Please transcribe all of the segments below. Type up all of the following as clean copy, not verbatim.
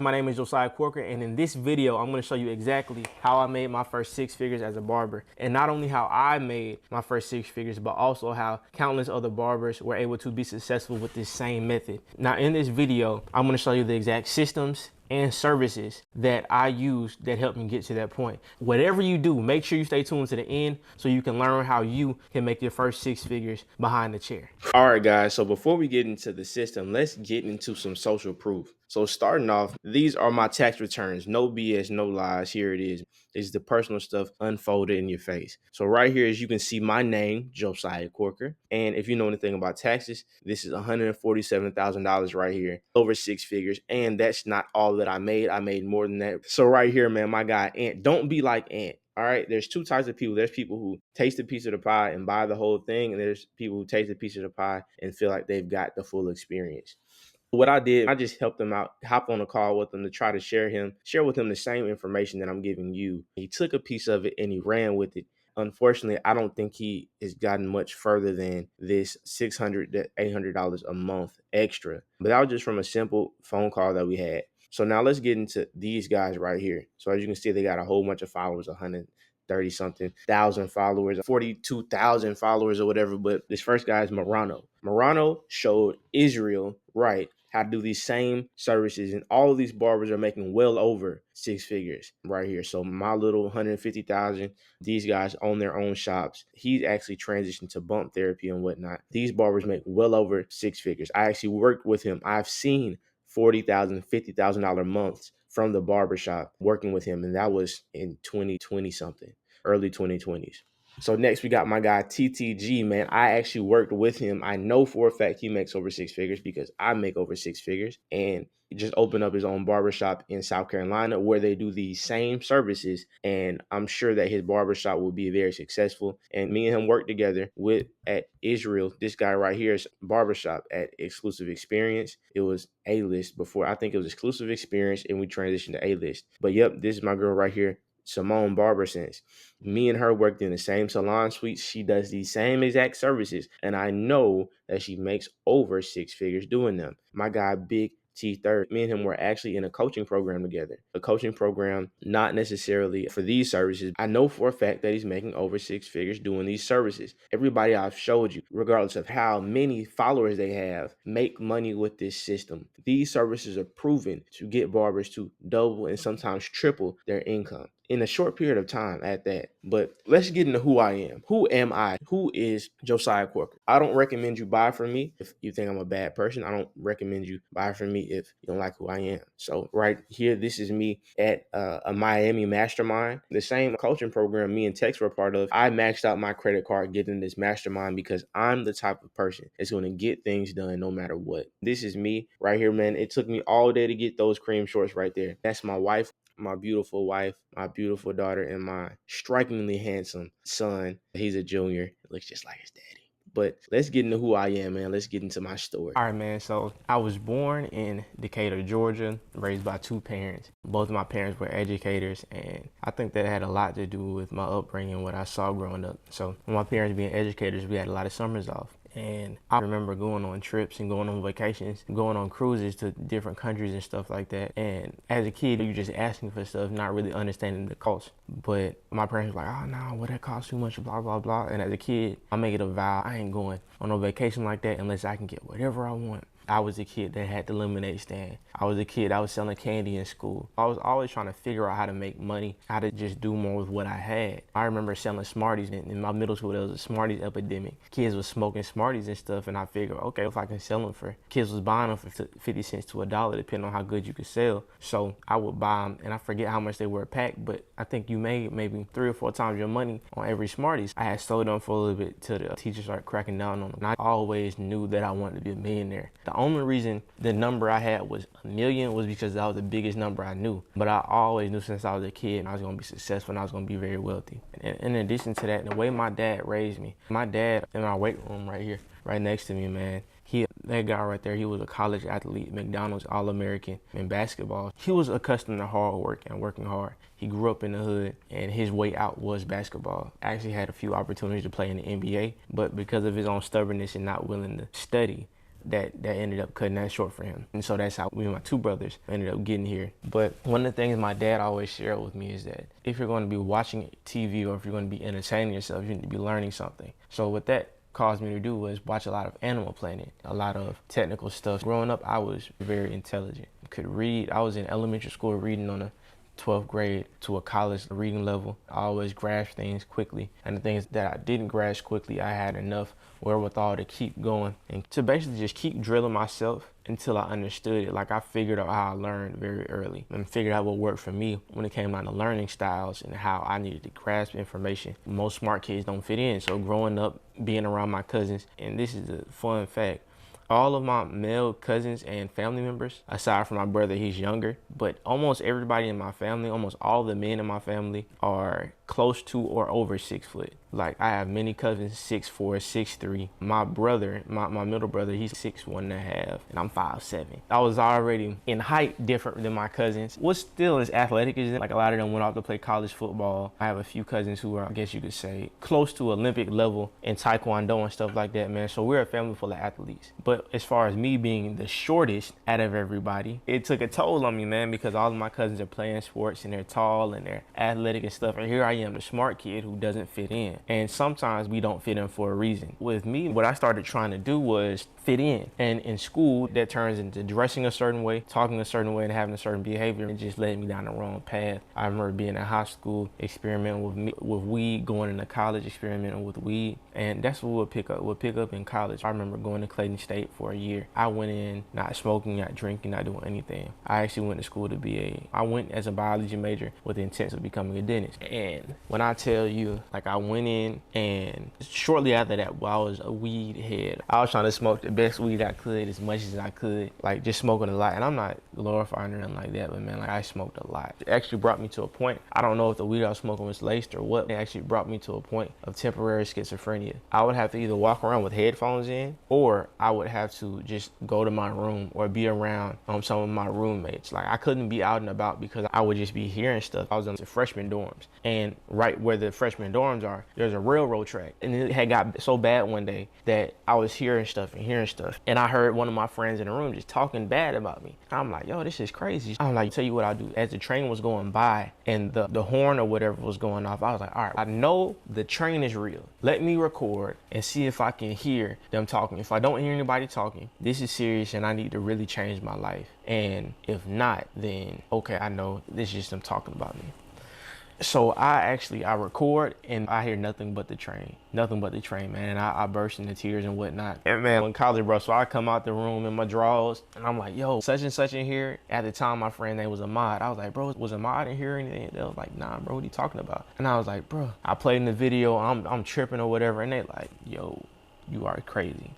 My name is Josiah Corker, and in this video, I'm going to show you exactly how I made my first six figures as a barber. And not only how I made my first six figures, but also how countless other barbers were able to be successful with this same method. Now, in this video, I'm going to show you the exact systems and services that I use that helped me get to that point. Whatever you do, make sure you stay tuned to the end so you can learn how you can make your first six figures behind the chair. All right, guys, so before we get into the system, let's get into some social proof. So starting off, these are my tax returns. No BS, no lies. Here it is. It's the personal stuff unfolded in your face. So right here, as you can see, my name, Josiah Corker. And if you know anything about taxes, this is $147,000 right here, over six figures. And that's not all that I made. I made more than that. So right here, man, my guy, Ant, don't be like Ant. All right, there's two types of people. There's people who taste a piece of the pie and buy the whole thing. And there's people who taste a piece of the pie and feel like they've got the full experience. What I did, I just helped him out, hop on a call with him to try to share with him the same information that I'm giving you. He took a piece of it and he ran with it. Unfortunately, I don't think he has gotten much further than this $600 to $800 a month extra. But that was just from a simple phone call that we had. So now let's get into these guys right here. So as you can see, they got a whole bunch of followers, 130 something thousand followers, 42,000 followers or whatever. But this first guy is Marano. Marano showed Israel right how to do these same services, and all of these barbers are making well over six figures right here. So my little 150,000, these guys own their own shops. He's actually transitioned to bump therapy and whatnot. These barbers make well over six figures. I actually worked with him. I've seen $40,000, $50,000 months from the barbershop working with him, and that was in 2020 something, early 2020s. So next we got my guy TTG, man. I actually worked with him. I know for a fact he makes over six figures because I make over six figures. And he just opened up his own barbershop in South Carolina where they do these same services. And I'm sure that his barbershop will be very successful. And me and him worked together at Israel. This guy right here's barbershop at Exclusive Experience. It was A-list before. I think it was Exclusive Experience and we transitioned to A-list. But yep, this is my girl right here, Simone Barbersense. Me and her worked in the same salon suite. She does these same exact services, and I know that she makes over six figures doing them. My guy, Big T30, me and him were actually in a coaching program together. A coaching program, not necessarily for these services. I know for a fact that he's making over six figures doing these services. Everybody I've showed you, regardless of how many followers they have, make money with this system. These services are proven to get barbers to double and sometimes triple their income in a short period of time at that. But let's get into who I am. Who am I? Who is Josiah Corker? I don't recommend you buy from me if you think I'm a bad person. I don't recommend you buy from me if you don't like who I am. So right here, this is me at a Miami mastermind. The same coaching program me and Tex were a part of. I maxed out my credit card getting this mastermind because I'm the type of person that's going to get things done no matter what. This is me right here, man. It took me all day to get those cream shorts right there. That's my wife, my beautiful wife, my beautiful daughter, and my strikingly handsome son. He's a junior. Looks just like his daddy. But let's get into who I am, man. Let's get into my story. All right, man. So I was born in Decatur, Georgia, raised by two parents. Both of my parents were educators, and I think that had a lot to do with my upbringing, what I saw growing up. So my parents being educators, we had a lot of summers off. And I remember going on trips and going on vacations, going on cruises to different countries and stuff like that. And as a kid, you're just asking for stuff, not really understanding the cost. But my parents were like, oh, no, well, that costs too much, blah, blah, blah. And as a kid, I make it a vow, I ain't going on no vacation like that unless I can get whatever I want. I was a kid that had the lemonade stand. I was a kid that was selling candy in school. I was always trying to figure out how to make money, how to just do more with what I had. I remember selling Smarties. In my middle school, there was a Smarties epidemic. Kids were smoking Smarties and stuff, and I figured, okay, if I can sell them for, kids was buying them for 50 cents to $1, depending on how good you could sell. So I would buy them, and I forget how much they were a pack, but I think you made maybe 3 or 4 times your money on every Smarties. I had sold them for a little bit till the teachers started cracking down on them. And I always knew that I wanted to be a millionaire. The only reason the number I had was a million was because that was the biggest number I knew. But I always knew since I was a kid I was going to be successful and I was going to be very wealthy. And in addition to that, the way my dad raised me, my dad in our weight room right here, right next to me, man, that guy right there, he was a college athlete, McDonald's All-American in basketball. He was accustomed to hard work and working hard. He grew up in the hood, and his way out was basketball. Actually had a few opportunities to play in the NBA, but because of his own stubbornness and not willing to study, that ended up cutting that short for him. And so that's how me and my two brothers ended up getting here. But one of the things my dad always shared with me is that if you're going to be watching TV or if you're going to be entertaining yourself, you need to be learning something. So what that caused me to do was watch a lot of Animal Planet, a lot of technical stuff. Growing up, I was very intelligent, could read. I was in elementary school reading on a 12th grade to a college reading level. I always grasped things quickly, and the things that I didn't grasp quickly, I had enough wherewithal to keep going and to basically just keep drilling myself until I understood it. Like I figured out how I learned very early and figured out what worked for me when it came down to learning styles and how I needed to grasp information. Most smart kids don't fit in. So growing up, being around my cousins, and this is a fun fact, all of my male cousins and family members, aside from my brother, he's younger, but almost everybody in my family, almost all the men in my family are close to or over 6 foot. Like I have many cousins 6'4", 6'3". My brother, my middle brother, he's 6'1.5", and I'm 5'7". I was already in height different than my cousins. Was still as athletic as them. Like a lot of them went off to play college football. I have a few cousins who are, I guess you could say, close to Olympic level in Taekwondo and stuff like that, man. So we're a family full of athletes. But as far as me being the shortest out of everybody, it took a toll on me, man, because all of my cousins are playing sports and they're tall and they're athletic and stuff. And here I am, the smart kid who doesn't fit in. And sometimes we don't fit in for a reason. With me, what I started trying to do was fit in. And in school, that turns into dressing a certain way, talking a certain way, and having a certain behavior, and just led me down the wrong path. I remember being in high school, experimenting with weed, going into college, experimenting with weed. And that's what we'll pick up in college. I remember going to Clayton State for a year. I went in not smoking, not drinking, not doing anything. I actually went to school I went as a biology major with the intent of becoming a dentist. And when I tell you, like I went in, and shortly after that, while I was a weed head, I was trying to smoke the best weed I could, as much as I could, like just smoking a lot. And I'm not glorifying or nothing like that, but man, like I smoked a lot. It actually brought me to a point, I don't know if the weed I was smoking was laced or what, it actually brought me to a point of temporary schizophrenia. I would have to either walk around with headphones in, or I would have to just go to my room or be around some of my roommates. Like I couldn't be out and about because I would just be hearing stuff. I was in the freshman dorms, and right where the freshman dorms are, there's a railroad track. And it had got so bad one day that I was hearing stuff. And I heard one of my friends in the room just talking bad about me. I'm like, yo, this is crazy. I'm like, tell you what I'll do. As the train was going by and the horn or whatever was going off, I was like, all right, I know the train is real. Let me record and see if I can hear them talking. If I don't hear anybody talking, this is serious and I need to really change my life. And if not, then okay, I know this is just them talking about me. So I record and I hear nothing but the train, man. And I burst into tears and whatnot. And man, when college, bro, so I come out the room in my drawers and I'm like, yo, such and such in here. At the time, my friend name was Ahmad. I was like, bro, was Ahmad in here or anything? They was like, nah, bro, what are you talking about? And I was like, bro, I played in the video, I'm tripping or whatever. And they like, yo, you are crazy.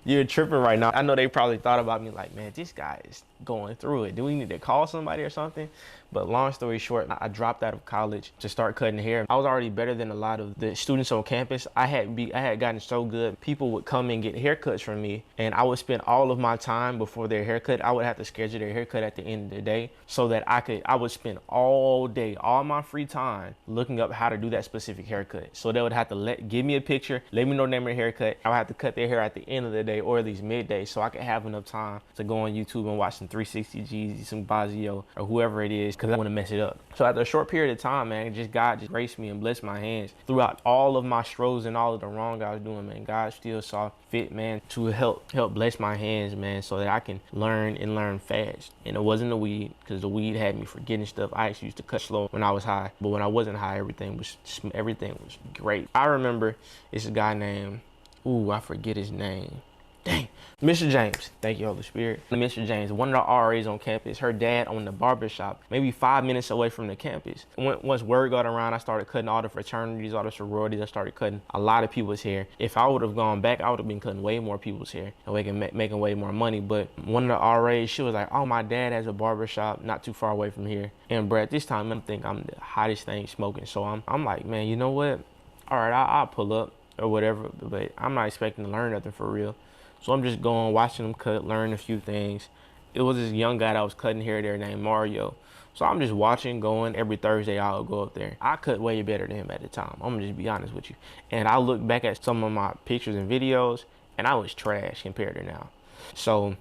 You're tripping right now. I know they probably thought about me like, man, this guy is going through it. Do we need to call somebody or something? But long story short, I dropped out of college to start cutting hair. I was already better than a lot of the students on campus. I had gotten so good. People would come and get haircuts from me, and I would spend all of my time before their haircut. I would have to schedule their haircut at the end of the day so that I would spend all day, all my free time looking up how to do that specific haircut. So they would have to give me a picture, let me know the name of their haircut. I would have to cut their hair at the end of the day or at least midday so I could have enough time to go on YouTube and watch some 360 G's, some Bazio, or whoever it is, because I want to mess it up. So after a short period of time, man, God just graced me and blessed my hands throughout all of my strokes and all of the wrong I was doing, man. God still saw fit, man, to help bless my hands, man, so that I can learn fast. And it wasn't the weed, because the weed had me forgetting stuff. I actually used to cut slow when I was high, but when I wasn't high, everything was great. I remember this guy named, I forget his name. Dang. Mr. James. Thank you, Holy Spirit. Mr. James, one of the RAs on campus, her dad owned the barbershop, maybe 5 minutes away from the campus. Once word got around, I started cutting all the fraternities, all the sororities. I started cutting a lot of people's hair. If I would have gone back, I would have been cutting way more people's hair and making way more money. But one of the RAs, she was like, oh, my dad has a barbershop not too far away from here. And bro, at this time, I think I'm the hottest thing smoking. So I'm like, man, you know what? All right, I'll pull up or whatever, but I'm not expecting to learn nothing for real. So I'm just going, watching them cut, learning a few things. It was this young guy that was cutting hair there named Mario. So I'm just watching, going. Every Thursday, I'll go up there. I cut way better than him at the time. I'm gonna just be honest with you. And I look back at some of my pictures and videos, and I was trash compared to now. So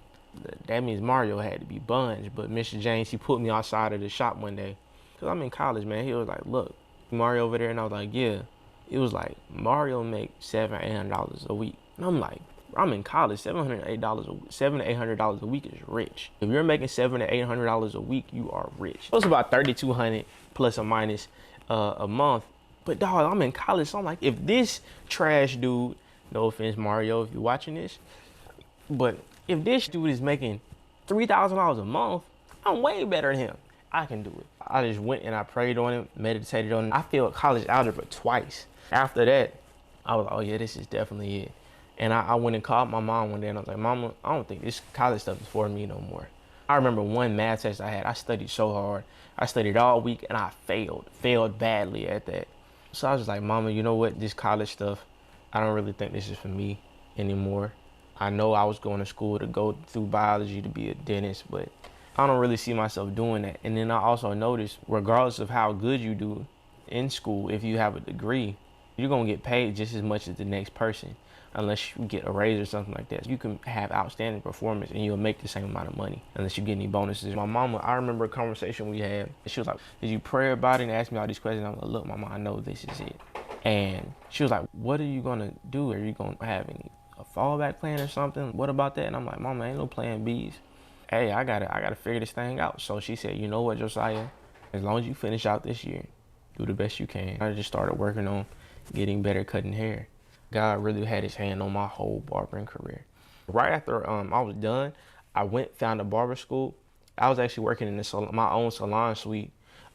that means Mario had to be bunged. But Mr. James, he put me outside of the shop one day. Cause I'm in college, man. He was like, look, Mario over there. And I was like, yeah. It was like, Mario make $700-800 a week. And I'm like, I'm in college. $700 a week is rich. If you're making $700-800 a week, you are rich. It's about $3,200 plus or minus a month. But dog, I'm in college, so I'm like, if this trash dude, no offense, Mario, if you're watching this, but if this dude is making $3,000 a month, I'm way better than him. I can do it. I just went and I prayed on it, meditated on it. I failed college algebra twice. After that, I was like, oh yeah, this is definitely it. And I went and called my mom one day and I was like, Mama, I don't think this college stuff is for me no more. I remember one math test I had. I studied so hard. I studied all week and I failed badly at that. So I was just like, Mama, you know what? This college stuff, I don't really think this is for me anymore. I know I was going to school to go through biology to be a dentist, but I don't really see myself doing that. And then I also noticed, regardless of how good you do in school, if you have a degree, you're going to get paid just as much as the next person, unless you get a raise or something like that. You can have outstanding performance and you'll make the same amount of money unless you get any bonuses. My mama, I remember a conversation we had. She was like, did you pray about it and ask me all these questions? I was like, look, Mama, I know this is it. And she was like, what are you going to do? Are you going to have a fallback plan or something? What about that? And I'm like, Mama, ain't no plan B's. Hey, I gotta figure this thing out. So she said, you know what, Josiah, as long as you finish out this year, do the best you can. I just started working on getting better cutting hair. God really had his hand on my whole barbering career. Right after I was done, I found a barber school. I was actually working in my own salon suite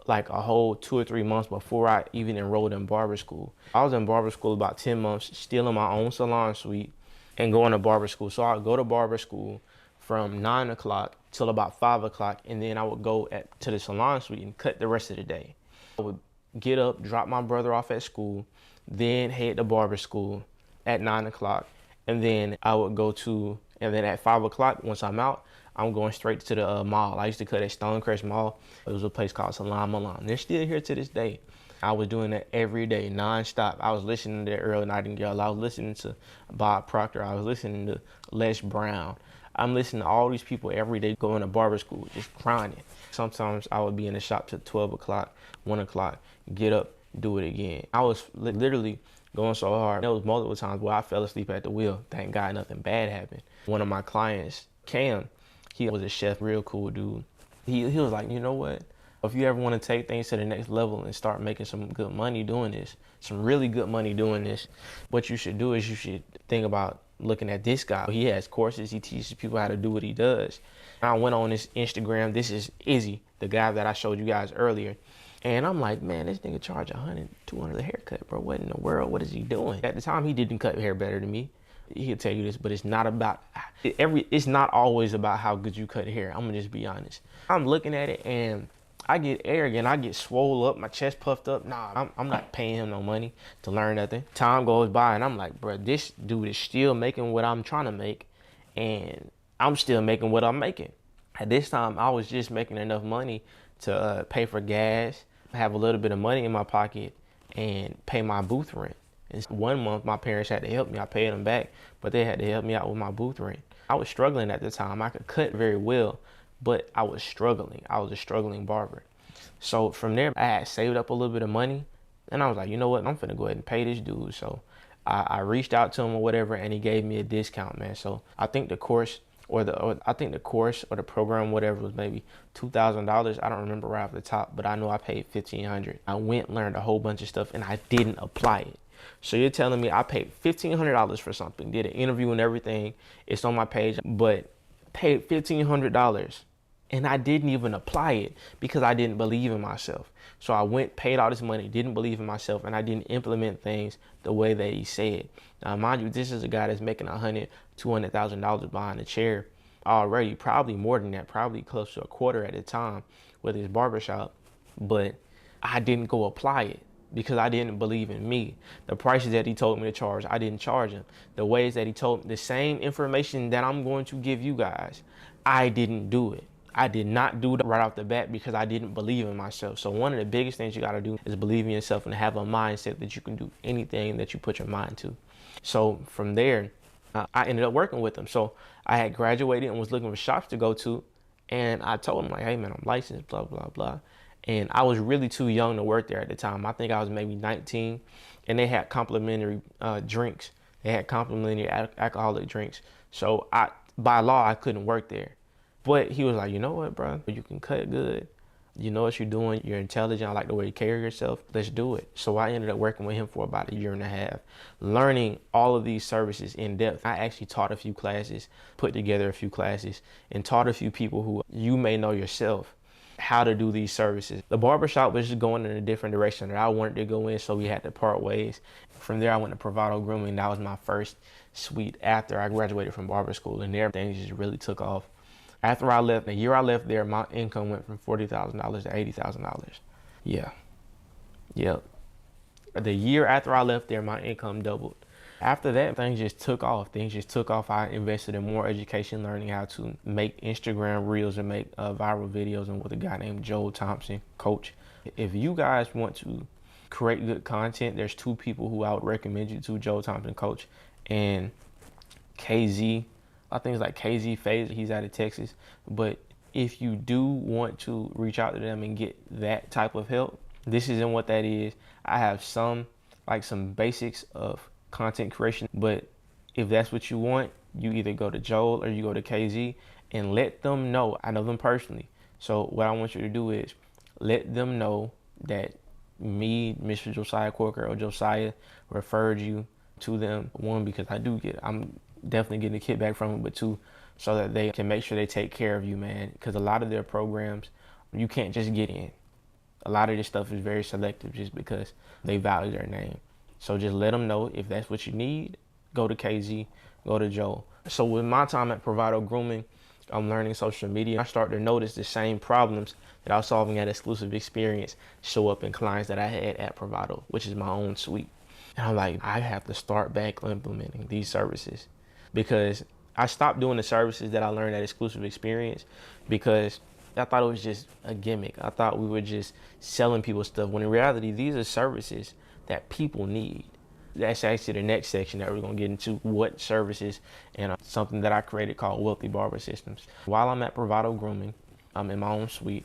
like a whole 2 or 3 months before I even enrolled in barber school. I was in barber school about 10 months, still in my own salon suite and going to barber school. So I'd go to barber school from 9 o'clock till about 5 o'clock, and then I would go to the salon suite and cut the rest of the day. I would get up, drop my brother off at school, then head to barber school at 9 o'clock, and then I would and then at 5 o'clock, once I'm out, I'm going straight to the mall. I used to cut at Stonecrest Mall. It was a place called Salon Milan. They're still here to this day. I was doing that every day, nonstop. I was listening to Earl Nightingale. I was listening to Bob Proctor. I was listening to Les Brown. I'm listening to all these people every day going to barber school, just grinding. Sometimes I would be in the shop till 12 o'clock, 1 o'clock, get up, do it again. I was literally going so hard. There was multiple times where I fell asleep at the wheel. Thank God nothing bad happened. One of my clients, Cam, he was a chef, real cool dude. He was like, you know what? If you ever want to take things to the next level and start making some good money doing this, some really good money doing this, what you should do is you should think about looking at this guy. He has courses. He teaches people how to do what he does. And I went on his Instagram. This is Izzy, the guy that I showed you guys earlier. And I'm like, man, this nigga charge $100, $200 a haircut, bro. What in the world? What is he doing? At the time, he didn't cut hair better than me. He'll tell you this, but it's not about it's not always about how good you cut hair. I'm gonna just be honest. I'm looking at it and I get arrogant. I get swole up, my chest puffed up. Nah, I'm not paying him no money to learn nothing. Time goes by and I'm like, bro, this dude is still making what I'm trying to make, and I'm still making what I'm making. At this time, I was just making enough money to pay for gas, have a little bit of money in my pocket, and pay my booth rent. And 1 month, my parents had to help me. I paid them back, but they had to help me out with my booth rent. I was struggling at the time. I could cut very well, but I was struggling. I was a struggling barber. So from there, I had saved up a little bit of money, and I was like, you know what? I'm finna go ahead and pay this dude. So I reached out to him or whatever, and he gave me a discount, man. So I think the course or the program, whatever, was maybe $2,000. I don't remember right off the top, but I know I paid $1,500. I went, learned a whole bunch of stuff, and I didn't apply it. So you're telling me I paid $1,500 for something, did an interview and everything. It's on my page, but paid $1,500 and I didn't even apply it because I didn't believe in myself. So I went, paid all this money, didn't believe in myself, and I didn't implement things the way that he said. Now, mind you, this is a guy that's making $100,000, $200,000 behind a chair already, probably more than that, probably close to a quarter at a time with his barbershop. But I didn't go apply it because I didn't believe in me. The prices that he told me to charge, I didn't charge him. The ways that he told me, the same information that I'm going to give you guys, I didn't do it. I did not do it right off the bat because I didn't believe in myself. So one of the biggest things you got to do is believe in yourself and have a mindset that you can do anything that you put your mind to. So from there, I ended up working with him. So I had graduated and was looking for shops to go to. And I told him, like, hey, man, I'm licensed, blah, blah, blah. And I was really too young to work there at the time. I think I was maybe 19. And they had complimentary drinks. They had complimentary alcoholic drinks. So by law, I couldn't work there. But he was like, you know what, bro? You can cut good. You know what you're doing. You're intelligent. I like the way you carry yourself. Let's do it. So I ended up working with him for about a year and a half, learning all of these services in depth. I actually taught a few classes, put together a few classes, and taught a few people who you may know yourself how to do these services. The barbershop was just going in a different direction that I wanted to go in, so we had to part ways. From there, I went to Bravado Grooming. That was my first suite after I graduated from barber school, and there things just really took off. After I left, the year I left there, my income went from $40,000 to $80,000. Yeah, yep. The year after I left there, my income doubled. After that, things just took off. Things just took off. I invested in more education, learning how to make Instagram reels and make viral videos, and with a guy named Joel Thompson, coach. If you guys want to create good content, there's two people who I would recommend you to: Joel Thompson, coach, and KZ. I think it's like KZ Phase. He's out of Texas. But if you do want to reach out to them and get that type of help, this isn't what that is. I have some basics of content creation, but if that's what you want, you either go to Joel or you go to KZ and let them know. I know them personally. So what I want you to do is let them know that me, Mr. Josiah Corker, or Josiah referred you to them. One, because I'm definitely getting a kickback from it, but two, so that they can make sure they take care of you, man. Because a lot of their programs, you can't just get in. A lot of this stuff is very selective just because they value their name. So just let them know if that's what you need. Go to KZ, go to Joel. So with my time at Bravado Grooming, I'm learning social media. I started to notice the same problems that I was solving at Exclusive Experience show up in clients that I had at Bravado, which is my own suite. And I'm like, I have to start back implementing these services, because I stopped doing the services that I learned at Exclusive Experience because I thought it was just a gimmick. I thought we were just selling people stuff, when in reality, these are services that people need. That's actually the next section that we're going to get into: what services, and something that I created called Wealthy Barber Systems. While I'm at Bravado Grooming, I'm in my own suite,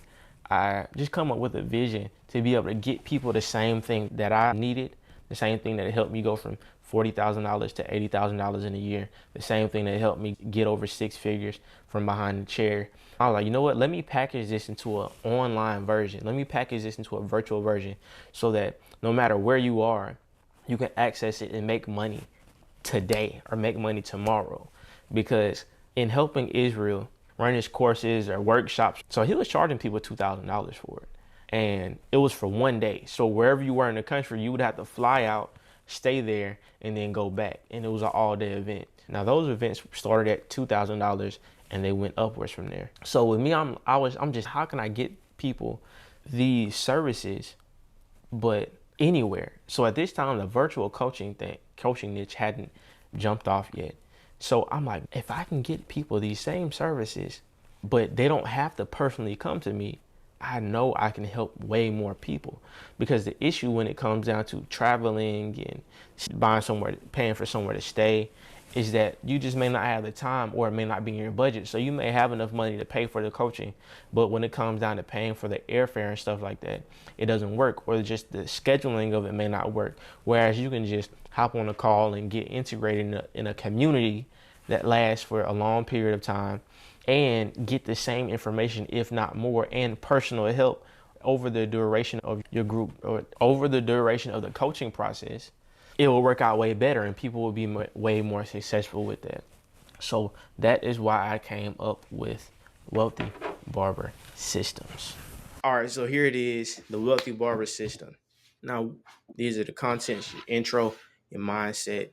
I just come up with a vision to be able to get people the same thing that I needed, the same thing that helped me go from $40,000 to $80,000 in a year, the same thing that helped me get over six figures from behind the chair. I was like, you know what? Let me package this into an online version. Let me package this into a virtual version so that no matter where you are, you can access it and make money today or make money tomorrow. Because in helping Israel run his courses or workshops, so he was charging people $2,000 for it. And it was for one day. So wherever you were in the country, you would have to fly out, stay there, and then go back. And it was an all-day event. Now those events started at $2,000 and they went upwards from there. So with me, I'm just, how can I get people these services, but anywhere? So at this time, the virtual coaching niche hadn't jumped off yet. So I'm like, if I can get people these same services, but they don't have to personally come to me, I know I can help way more people. Because the issue when it comes down to traveling and buying somewhere, paying for somewhere to stay, is that you just may not have the time, or it may not be in your budget. So you may have enough money to pay for the coaching, but when it comes down to paying for the airfare and stuff like that, it doesn't work, or just the scheduling of it may not work. Whereas you can just hop on a call and get integrated in a community that lasts for a long period of time, and get the same information, if not more, and personal help over the duration of your group, or over the duration of the coaching process. It will work out way better, and people will be way more successful with that. So that is why I came up with Wealthy Barber Systems. All right, so here it is, the Wealthy Barber System. Now, these are the contents: your intro, your mindset,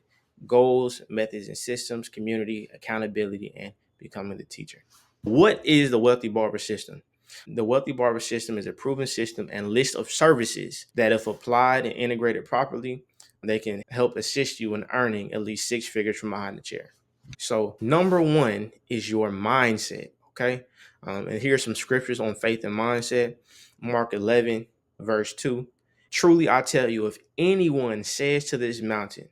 goals, methods and systems, community, accountability, and becoming the teacher. What is the Wealthy Barber System? The Wealthy Barber System is a proven system and list of services that, if applied and integrated properly, they can help assist you in earning at least six figures from behind the chair. So number one is your mindset, okay? And here's some scriptures on faith and mindset. Mark 11, verse 2. Truly, I tell you, if anyone says to this mountain,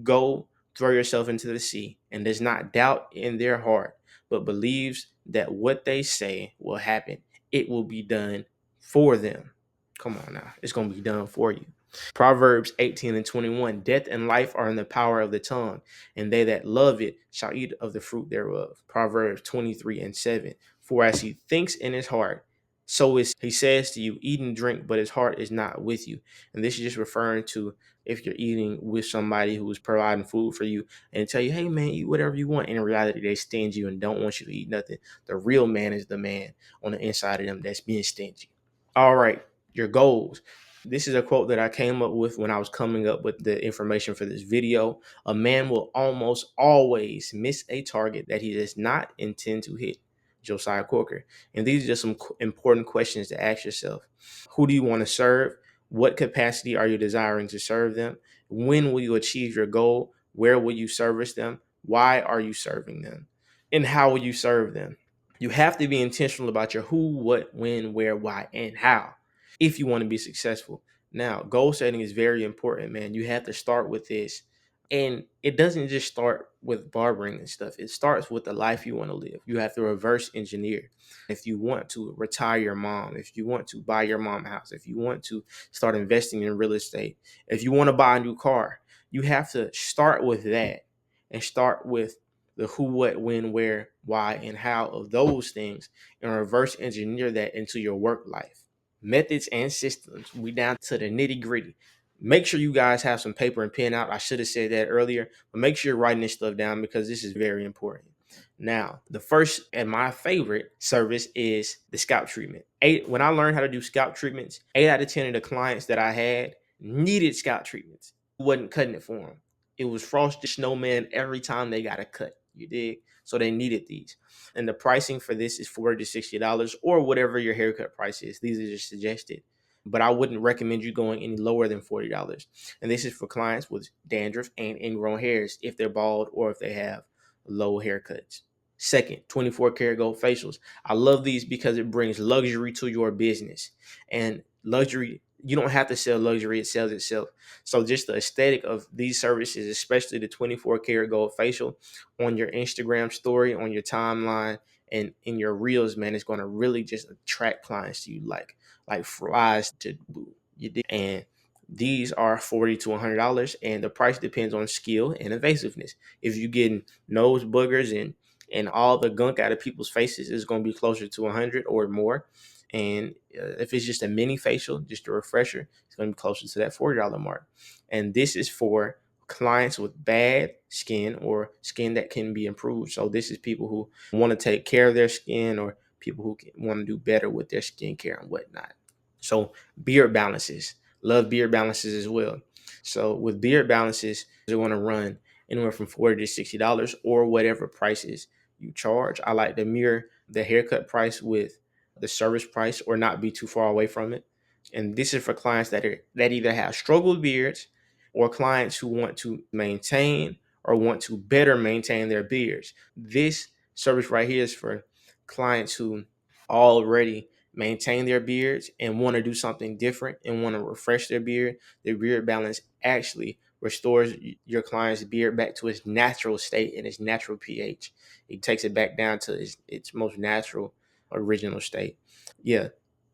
go throw yourself into the sea and does not doubt in their heart, but believes that what they say will happen, it will be done for them. Come on now, it's going to be done for you. Proverbs 18:21, death and life are in the power of the tongue, and they that love it shall eat of the fruit thereof. Proverbs 23:7, for as he thinks in his heart, so is he says to you, eat and drink, but his heart is not with you. And this is just referring to if you're eating with somebody who is providing food for you and tell you, hey man, eat whatever you want. In reality, they stingy and don't want you to eat nothing. The real man is the man on the inside of them that's being stingy. All right, your goals. This is a quote that I came up with when I was coming up with the information for this video. A man will almost always miss a target that he does not intend to hit. Josiah Corker. And these are just some important questions to ask yourself. Who do you want to serve? What capacity are you desiring to serve them? When will you achieve your goal? Where will you service them? Why are you serving them? And how will you serve them? You have to be intentional about your who, what, when, where, why, and how if you want to be successful. Now, goal setting is very important, man. You have to start with this. And it doesn't just start with barbering and stuff. It starts with the life you want to live. You have to reverse engineer. If you want to retire your mom, if you want to buy your mom a house, if you want to start investing in real estate, if you want to buy a new car, you have to start with that and start with the who, what, when, where, why, and how of those things and reverse engineer that into your work life. Methods and systems. We down to the nitty gritty. Make sure you guys have some paper and pen out. I should have said that earlier, but make sure you're writing this stuff down because this is very important. Now, the first and my favorite service is the scalp treatment. When I learned how to do scalp treatments, 8 out of 10 of the clients that I had needed scalp treatments. Wasn't cutting it for them. It was Frosty Snowman every time they got a cut. You dig? So they needed these. And the pricing for this is $40 to $60 or whatever your haircut price is. These are just suggested. But I wouldn't recommend you going any lower than $40. And this is for clients with dandruff and ingrown hairs if they're bald or if they have low haircuts. Second, 24 karat gold facials. I love these because it brings luxury to your business. And luxury, you don't have to sell luxury, it sells itself. So just the aesthetic of these services, especially the 24 karat gold facial on your Instagram story, on your timeline, and in your reels, man, it's going to really just attract clients to you like flies to boo. You did. And these are $40 to $100, and the price depends on skill and evasiveness. If you're getting nose boogers and all the gunk out of people's faces, it's going to be closer to 100 or more. And if it's just a mini facial, just a refresher, it's going to be closer to that $40 mark. And this is for clients with bad skin or skin that can be improved. So this is people who want to take care of their skin or people who want to do better with their skincare and whatnot. So beard balances, love beard balances as well. So with beard balances, they want to run anywhere from $40 to $60 or whatever prices you charge. I like to mirror the haircut price with the service price or not be too far away from it. And this is for clients that either have struggled beards or clients who want to maintain or want to better maintain their beards. This service right here is for clients who already maintain their beards and want to do something different and want to refresh their beard. The beard balance actually restores your client's beard back to its natural state and its natural pH. It takes it back down to its most natural original state. Yeah,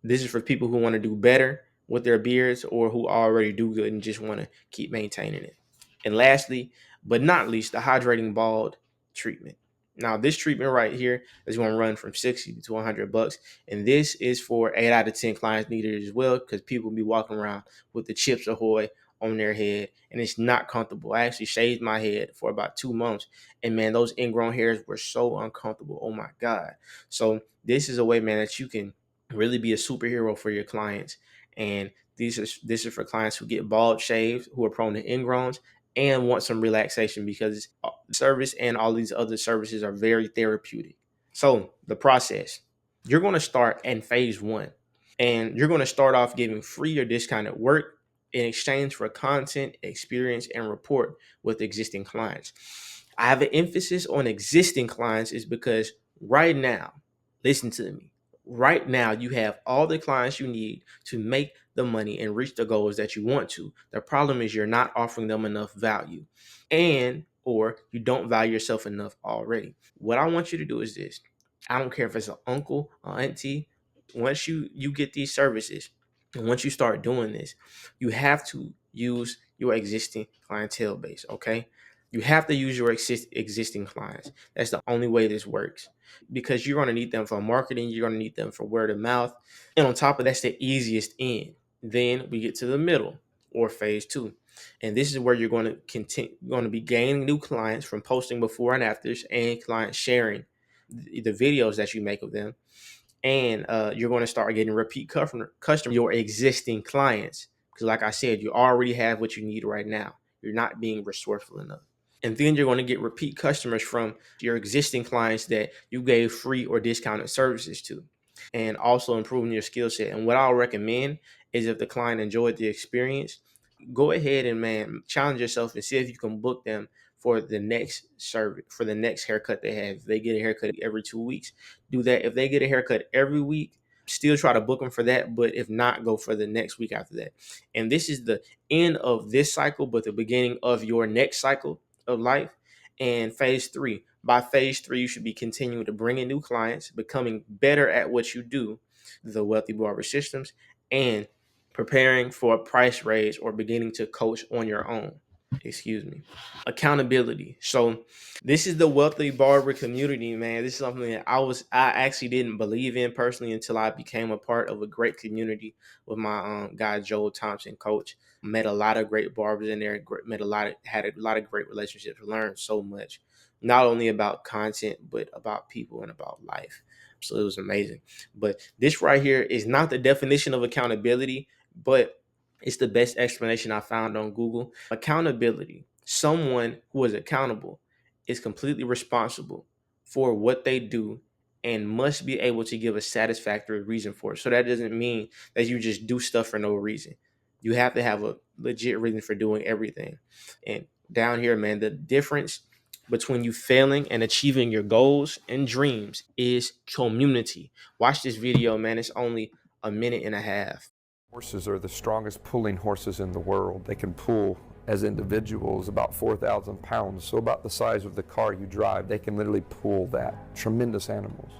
this is for people who want to do better with their beards or who already do good and just want to keep maintaining it. And lastly, but not least, the hydrating bald treatment. Now, this treatment right here is going to run from 60 to $100, and this is for 8 out of 10 clients needed as well because people be walking around with the Chips Ahoy on their head, and it's not comfortable. I actually shaved my head for about 2 months, and man, those ingrown hairs were so uncomfortable. Oh my God! So this is a way, man, that you can really be a superhero for your clients. And this is for clients who get bald shaved, who are prone to ingrowns, and want some relaxation because service and all these other services are very therapeutic. So the process, you're going to start in phase one, and you're going to start off giving free or discounted work in exchange for content, experience, and rapport with existing clients. I have an emphasis on existing clients is because right now, listen to me. Right now, you have all the clients you need to make the money and reach the goals that you want to. The problem is you're not offering them enough value. And or you don't value yourself enough already. What I want you to do is this. I don't care if it's an uncle, an auntie. Once you get these services, and once you start doing this, you have to use your existing clientele base. Okay, you have to use your existing clients. That's the only way this works, because you're going to need them for marketing. You're going to need them for word of mouth, and on top of that's the easiest end. Then we get to the middle, or phase two, and this is where you're going to continue, going to be gaining new clients from posting before and afters and clients sharing the videos that you make of them, and you're going to start getting repeat customer your existing clients, because like I said, you already have what you need right now. You're not being resourceful enough. And then you're going to get repeat customers from your existing clients that you gave free or discounted services to, and also improving your skill set. And what I'll recommend is, if the client enjoyed the experience, go ahead and, man, challenge yourself and see if you can book them for the next service, for the next haircut they have. If they get a haircut every 2 weeks, do that. If they get a haircut every week, still try to book them for that. But if not, go for the next week after that. And this is the end of this cycle, but the beginning of your next cycle of life. And phase three. By phase three, you should be continuing to bring in new clients, becoming better at what you do, the Wealthy Barber Systems, and preparing for a price raise or beginning to coach on your own. Excuse me. Accountability. So this is the Wealthy Barber community, man. This is something that I actually didn't believe in personally until I became a part of a great community with my guy Joel Thompson, coach. Met a lot of great barbers in there. Had a lot of great relationships. Learned so much, not only about content but about people and about life. So it was amazing. But this right here is not the definition of accountability, but it's the best explanation I found on Google. Accountability: someone who is accountable is completely responsible for what they do and must be able to give a satisfactory reason for it. So that doesn't mean that you just do stuff for no reason. You have to have a legit reason for doing everything. And down here, man, the difference between you failing and achieving your goals and dreams is community. Watch this video, man. It's only a minute and a half. Horses are the strongest pulling horses in the world. They can pull as individuals about 4,000 pounds, so about the size of the car you drive. They can literally pull that. Tremendous animals.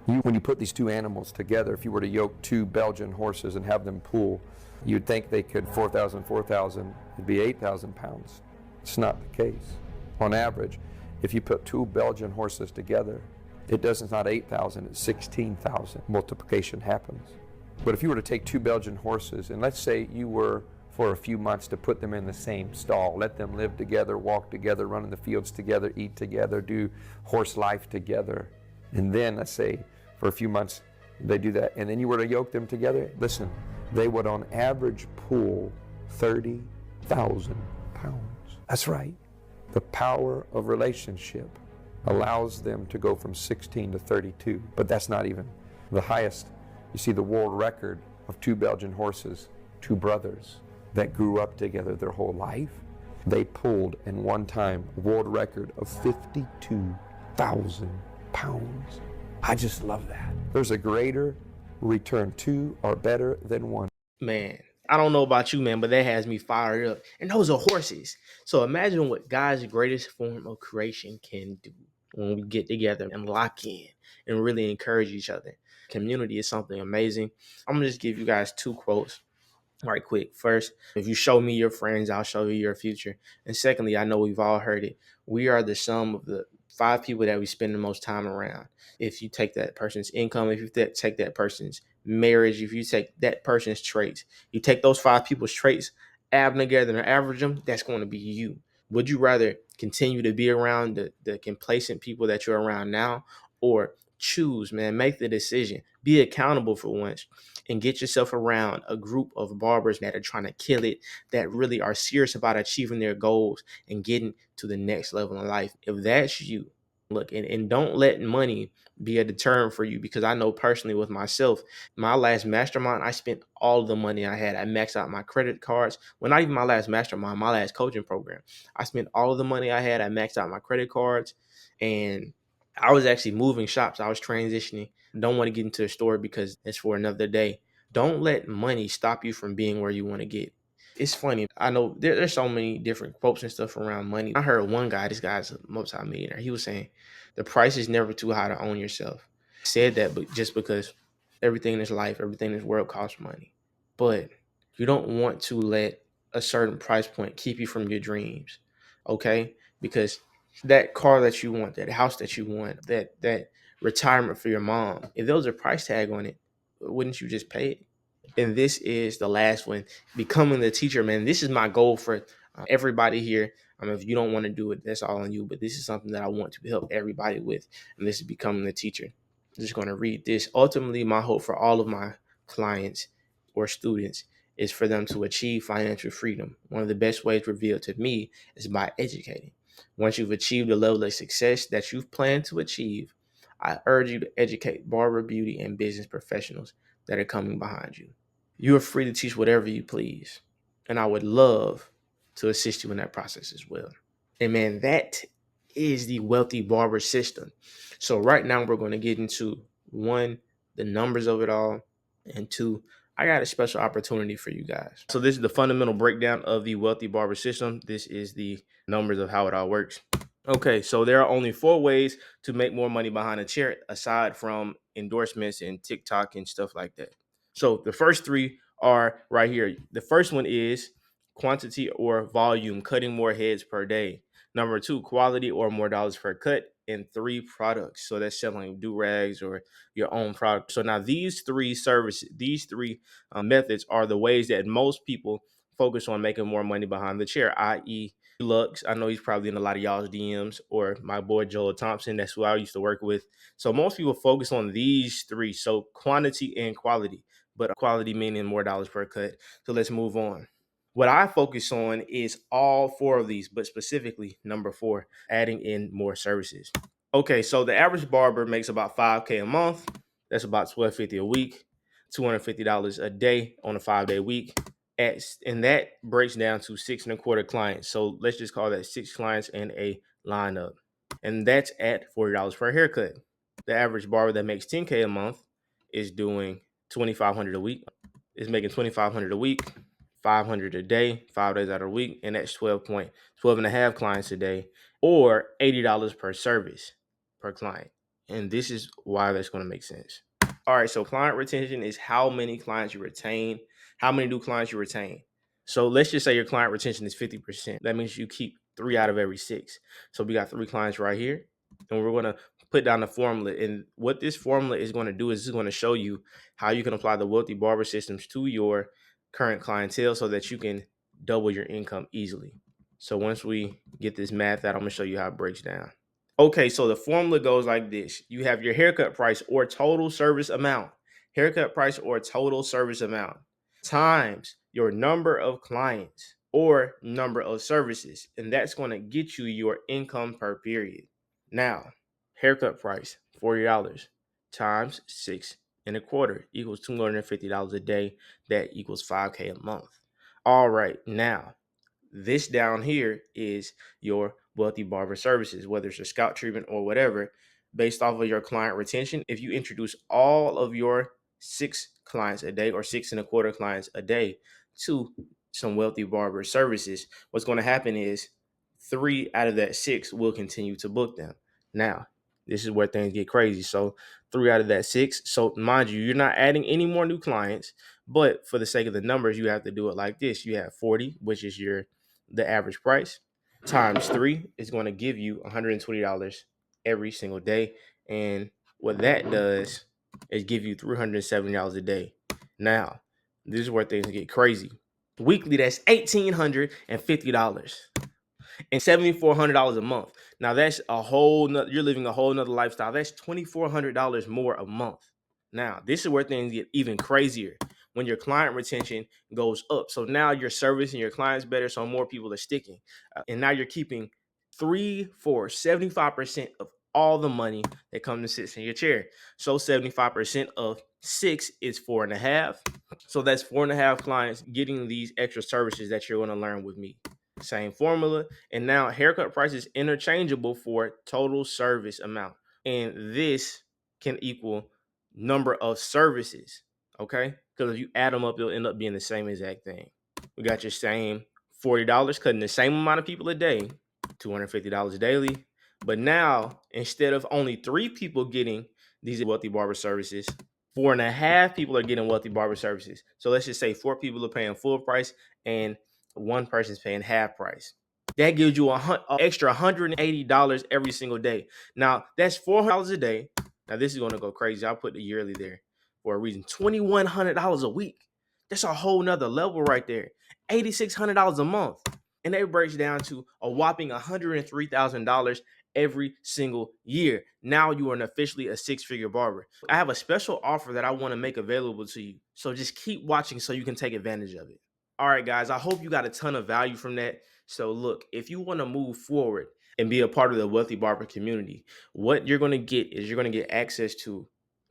When you put these two animals together, if you were to yoke two Belgian horses and have them pull, you'd think they could 4,000, it'd be 8,000 pounds. It's not the case. On average, if you put two Belgian horses together, it's not 8,000, it's 16,000. Multiplication happens. But if you were to take two Belgian horses, and let's say you were for a few months to put them in the same stall, let them live together, walk together, run in the fields together, eat together, do horse life together, and then let's say for a few months they do that, and then you were to yoke them together, listen, they would on average pull 30,000 pounds. That's right. The power of relationship allows them to go from 16 to 32, but that's not even the highest. You see, the world record of two Belgian horses, two brothers that grew up together their whole life, they pulled in one time a world record of 52,000 pounds. I just love that. There's a greater return. Two are better than one. Man, I don't know about you, man, but that has me fired up. And those are horses. So imagine what God's greatest form of creation can do when we get together and lock in and really encourage each other. Community is something amazing. I'm going to just give you guys two quotes right quick. First, if you show me your friends, I'll show you your future. And secondly, I know we've all heard it. We are the sum of the 5 people that we spend the most time around. If you take that person's income, if you take that person's marriage, if you take that person's traits, you take those 5 people's traits, add them together and average them, that's going to be you. Would you rather continue to be around the complacent people that you're around now, or choose, man, make the decision, be accountable for once, and get yourself around a group of barbers that are trying to kill it, that really are serious about achieving their goals and getting to the next level in life? If that's you, look, and don't let money be a deterrent for you, because I know personally with myself, my last mastermind, I spent all the money I had. I maxed out my credit cards. Well, not even my last mastermind, my last coaching program. I spent all of the money I had. I maxed out my credit cards, and I was actually moving shops. I was transitioning. Don't want to get into the story because it's for another day. Don't let money stop you from being where you want to get. it's funny. I know there's so many different quotes and stuff around money. I heard one guy, this guy's a multi-millionaire. He was saying the price is never too high to own yourself. Said that, but just because everything in this life, everything in this world costs money. But you don't want to let a certain price point keep you from your dreams. Okay? Because that car that you want, that house that you want, that retirement for your mom, if there was a price tag on it, wouldn't you just pay it? And this is the last one, becoming the teacher, man. This is my goal for everybody here. If you don't want to do it, that's all on you. But this is something that I want to help everybody with, and this is becoming the teacher. I'm just going to read this. Ultimately, my hope for all of my clients or students is for them to achieve financial freedom. One of the best ways revealed to me is by educating. Once you've achieved the level of success that you've planned to achieve, I urge you to educate barber, beauty, and business professionals that are coming behind you. You are free to teach whatever you please. And I would love to assist you in that process as well. And man, that is the Wealthy Barber system. So right now we're going to get into one, the numbers of it all, and two, I got a special opportunity for you guys. So this is the fundamental breakdown of the Wealthy Barber system. This is the numbers of how it all works. Okay, so there are only 4 ways to make more money behind a chair aside from endorsements and TikTok and stuff like that. So the first 3 are right here. The first one is quantity or volume, cutting more heads per day. Number 2, quality or more dollars per cut. And 3, products. So that's selling do-rags or your own product. So now these 3 services, these 3 methods are the ways that most people focus on making more money behind the chair, i.e. Lux. I know he's probably in a lot of y'all's DMs, or my boy Joel Thompson. That's who I used to work with. So most people focus on these 3. So quantity and quality, but quality meaning more dollars per cut. So let's move on. What I focus on is all 4 of these, but specifically number 4, adding in more services. Okay, so the average barber makes about $5K a month. That's about $12.50 a week, $250 a day on a 5-day week. And that breaks down to 6.25 clients. So let's just call that 6 clients and a lineup. And that's at $40 per haircut. The average barber that makes $10K a month is doing $2,500 a week. Is making $2,500 a week, $500 a day, 5 days out of the week, and that's 12 and a half clients a day, or $80 per service per client. And this is why that's going to make sense. All right, so client retention is how many clients you retain. How many new clients you retain? So let's just say your client retention is 50%. That means you keep 3 out of every 6. So we got 3 clients right here, and we're going to put down the formula. And what this formula is going to do is it's going to show you how you can apply the Wealthy Barber systems to your current clientele so that you can double your income easily. So once we get this math out, I'm going to show you how it breaks down. Okay, so the formula goes like this. You have your haircut price or total service amount. Haircut price or total service amount times your number of clients or number of services. And that's going to get you your income per period. Now, haircut price, $40 times 6.25 equals $250 a day. That equals $5K a month. All right, now this down here is your Wealthy Barber services, whether it's a scalp treatment or whatever, based off of your client retention. If you introduce all of your 6 clients a day or 6.25 clients a day to some Wealthy Barber services, what's going to happen is 3 out of that 6 will continue to book them. Now, this is where things get crazy. So 3 out of that 6. So mind you, you're not adding any more new clients, but for the sake of the numbers, you have to do it like this. You have 40, which is the average price, times 3 is going to give you $120 every single day. And what that does is give you $370 a day. Now, this is where things get crazy. Weekly, that's $1,850 and $7,400 a month. Now that's you're living a whole nother lifestyle. That's $2,400 more a month. Now, this is where things get even crazier when your client retention goes up. So now you're servicing your clients better, so more people are sticking. And now you're keeping 75% of all the money that comes and sits in your chair. So 75% of 6 is 4.5. So that's 4.5 clients getting these extra services that you're going to learn with me. Same formula. And now haircut price is interchangeable for total service amount. And this can equal number of services. Okay? Because if you add them up, it'll end up being the same exact thing. We got your same $40 cutting the same amount of people a day, $250 daily. But now, instead of only 3 people getting these Wealthy Barber services, 4.5 people are getting Wealthy Barber services. So let's just say 4 people are paying full price and one person's paying half price. That gives you an extra $180 every single day. Now, that's $400 a day. Now, this is going to go crazy. I'll put the yearly there for a reason. $2,100 a week. That's a whole nother level right there. $8,600 a month. And that breaks down to a whopping $103,000 every single year. Now you are officially a 6-figure barber. I have a special offer that I want to make available to you. So just keep watching so you can take advantage of it. All right, guys, I hope you got a ton of value from that. So look, if you want to move forward and be a part of the Wealthy Barber community, what you're going to get is you're going to get access to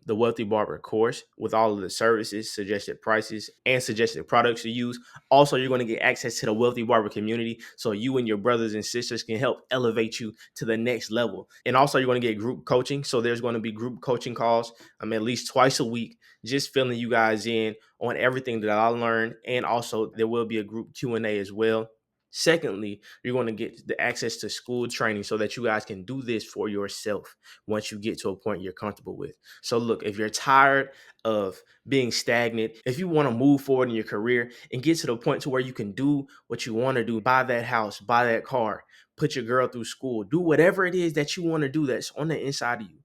the Wealthy Barber course with all of the services, suggested prices, and suggested products to use. Also, you're going to get access to the Wealthy Barber community so you and your brothers and sisters can help elevate you to the next level. And also, you're going to get group coaching. So there's going to be group coaching calls at least twice a week, just filling you guys in on everything that I learned. And also, there will be a group Q&A as well. Secondly, you're going to get the access to school training so that you guys can do this for yourself once you get to a point you're comfortable with. So look, if you're tired of being stagnant, if you want to move forward in your career and get to the point to where you can do what you want to do, buy that house, buy that car, put your girl through school, do whatever it is that you want to do that's on the inside of you,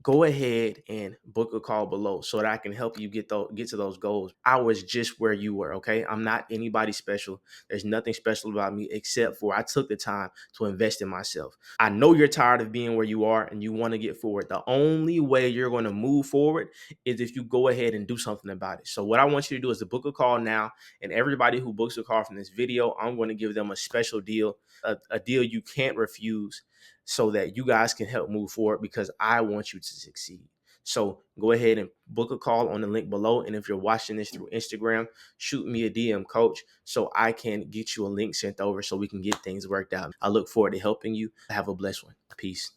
go ahead and book a call below so that I can help you get to those goals. I was just where you were, okay? I'm not anybody special. There's nothing special about me except for I took the time to invest in myself. I know you're tired of being where you are and you want to get forward. The only way you're going to move forward is if you go ahead and do something about it. So what I want you to do is to book a call now, and everybody who books a call from this video, I'm going to give them a special deal, a deal you can't refuse, so that you guys can help move forward because I want you to succeed. So go ahead and book a call on the link below. And if you're watching this through Instagram, shoot me a DM, coach, so I can get you a link sent over so we can get things worked out. I look forward to helping you. Have a blessed one. Peace.